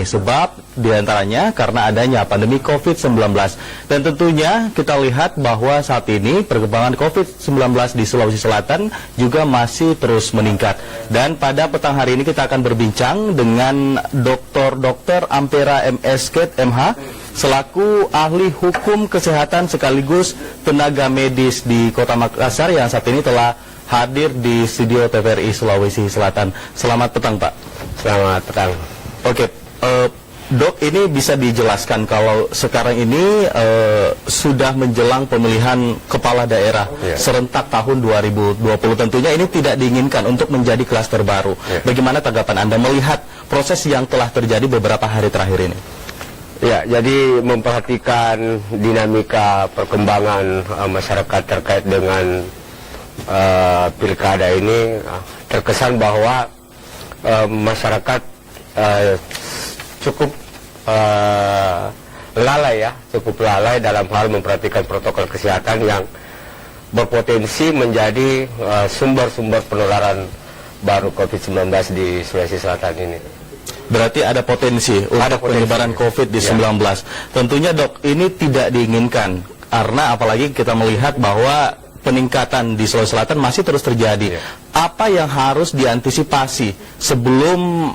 Sebab diantaranya karena adanya pandemi COVID-19. Dan tentunya kita lihat bahwa saat ini perkembangan COVID-19 di Sulawesi Selatan juga masih terus meningkat. Dan pada petang hari ini kita akan berbincang dengan Dr. Ampera MSK MH selaku ahli hukum kesehatan sekaligus tenaga medis di Kota Makassar yang saat ini telah hadir di studio TVRI Sulawesi Selatan. Selamat petang, Pak. Selamat petang. Oke, Dok, ini bisa dijelaskan kalau sekarang ini sudah menjelang pemilihan kepala daerah serentak tahun 2020. Tentunya ini tidak diinginkan untuk menjadi klaster baru. Bagaimana tanggapan Anda melihat proses yang telah terjadi beberapa hari terakhir ini? Ya, jadi memperhatikan dinamika perkembangan masyarakat terkait dengan pilkada ini, terkesan bahwa masyarakat cukup lalai dalam hal memperhatikan protokol kesehatan yang berpotensi menjadi sumber-sumber penularan baru COVID-19 di Sulawesi Selatan ini. Berarti ada potensi untuk penyebaran COVID-19. Tentunya, Dok, ini tidak diinginkan karena apalagi kita melihat bahwa peningkatan di Sulawesi Selatan masih terus terjadi. Apa yang harus diantisipasi sebelum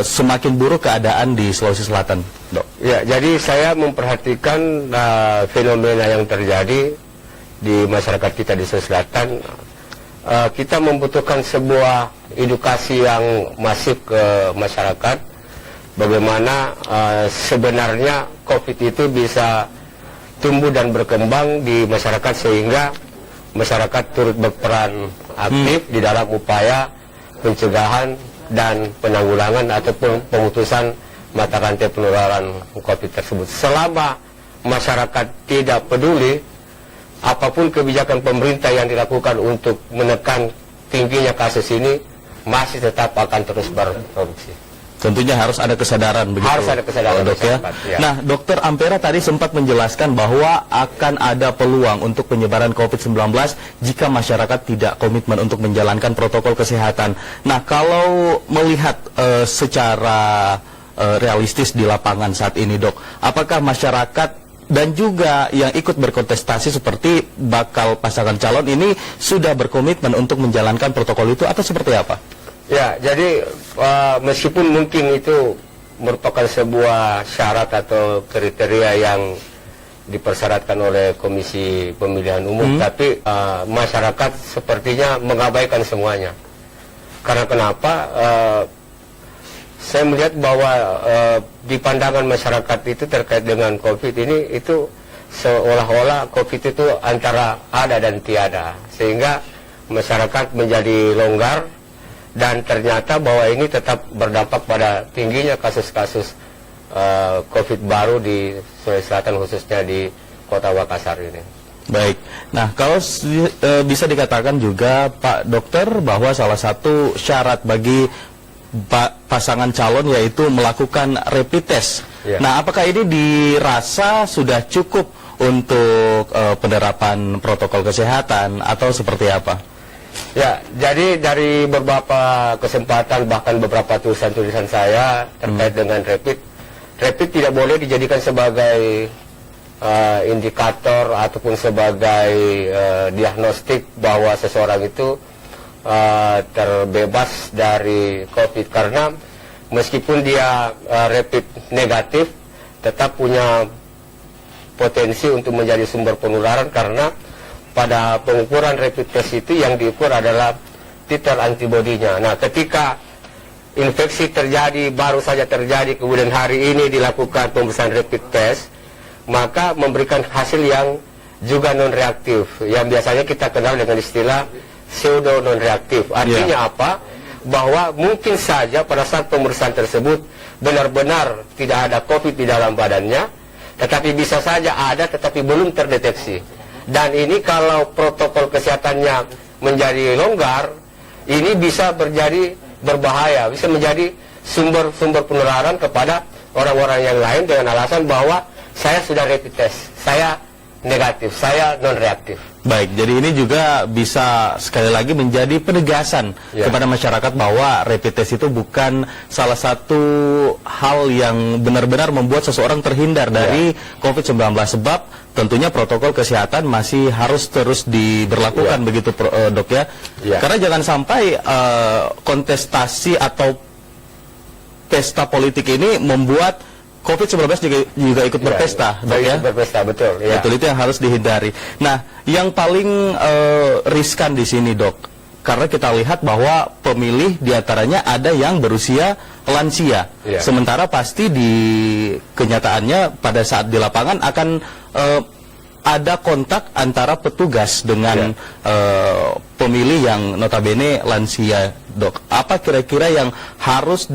semakin buruk keadaan di Sulawesi Selatan, Dok? Ya, jadi saya memperhatikan fenomena yang terjadi di masyarakat kita di Sulawesi Selatan. Kita membutuhkan sebuah edukasi yang masif ke masyarakat. Bagaimana sebenarnya COVID itu bisa tumbuh dan berkembang di masyarakat sehingga masyarakat turut berperan aktif di dalam upaya pencegahan dan penanggulangan ataupun pemutusan mata rantai penularan COVID tersebut. Selama masyarakat tidak peduli, apapun kebijakan pemerintah yang dilakukan untuk menekan tingginya kasus ini masih tetap akan terus berproduksi. Tentunya harus ada kesadaran begitu. Harus ada kesadaran, Dok, ya. Nah, Dr. Ampera tadi sempat menjelaskan bahwa akan ada peluang untuk penyebaran COVID-19 jika masyarakat tidak komitmen untuk menjalankan protokol kesehatan. Nah, kalau melihat secara realistis di lapangan saat ini, Dok, apakah masyarakat dan juga yang ikut berkontestasi seperti bakal pasangan calon ini sudah berkomitmen untuk menjalankan protokol itu atau seperti apa? Ya, jadi meskipun mungkin itu merupakan sebuah syarat atau kriteria yang dipersyaratkan oleh Komisi Pemilihan Umum, tapi masyarakat sepertinya mengabaikan semuanya. Karena kenapa? Saya melihat bahwa di pandangan masyarakat itu terkait dengan COVID ini, itu seolah-olah COVID itu antara ada dan tiada. Sehingga masyarakat menjadi longgar, dan ternyata bahwa ini tetap berdampak pada tingginya kasus-kasus COVID baru di Sulawesi Selatan, khususnya di Kota Makassar ini. Baik, nah kalau bisa dikatakan juga Pak Dokter bahwa salah satu syarat bagi pasangan calon yaitu melakukan rapid test. Nah, apakah ini dirasa sudah cukup untuk penerapan protokol kesehatan atau seperti apa? Ya, jadi dari beberapa kesempatan, bahkan beberapa tulisan-tulisan saya terkait dengan rapid tidak boleh dijadikan sebagai indikator ataupun sebagai diagnostik bahwa seseorang itu terbebas dari COVID, karena meskipun dia rapid negatif, tetap punya potensi untuk menjadi sumber penularan, karena pada pengukuran rapid test itu yang diukur adalah titer antibodinya. Nah, ketika infeksi terjadi, baru saja terjadi, kemudian hari ini dilakukan pemeriksaan rapid test, maka memberikan hasil yang juga non-reaktif, yang biasanya kita kenal dengan istilah pseudo non-reaktif. Artinya apa? Bahwa mungkin saja pada saat pemeriksaan tersebut benar-benar tidak ada COVID di dalam badannya, tetapi bisa saja ada tetapi belum terdeteksi. Dan ini kalau protokol kesehatannya menjadi longgar, ini bisa menjadi berbahaya, bisa menjadi sumber penularan kepada orang-orang yang lain dengan alasan bahwa saya sudah rapid test, saya negatif, saya non reaktif. Baik, jadi ini juga bisa sekali lagi menjadi penegasan kepada masyarakat bahwa rapid test itu bukan salah satu hal yang benar-benar membuat seseorang terhindar dari COVID-19, sebab tentunya protokol kesehatan masih harus terus diberlakukan begitu dok ya. Karena jangan sampai kontestasi atau pesta politik ini membuat COVID-19 juga ikut berpesta, dok ya? Berpesta, betul. Ya. Betul, itu yang harus dihindari. Nah, yang paling riskan di sini, dok, karena kita lihat bahwa pemilih diantaranya ada yang berusia lansia. Sementara pasti di kenyataannya pada saat di lapangan akan ada kontak antara petugas dengan pemilih yang notabene lansia, dok. Apa kira-kira yang harus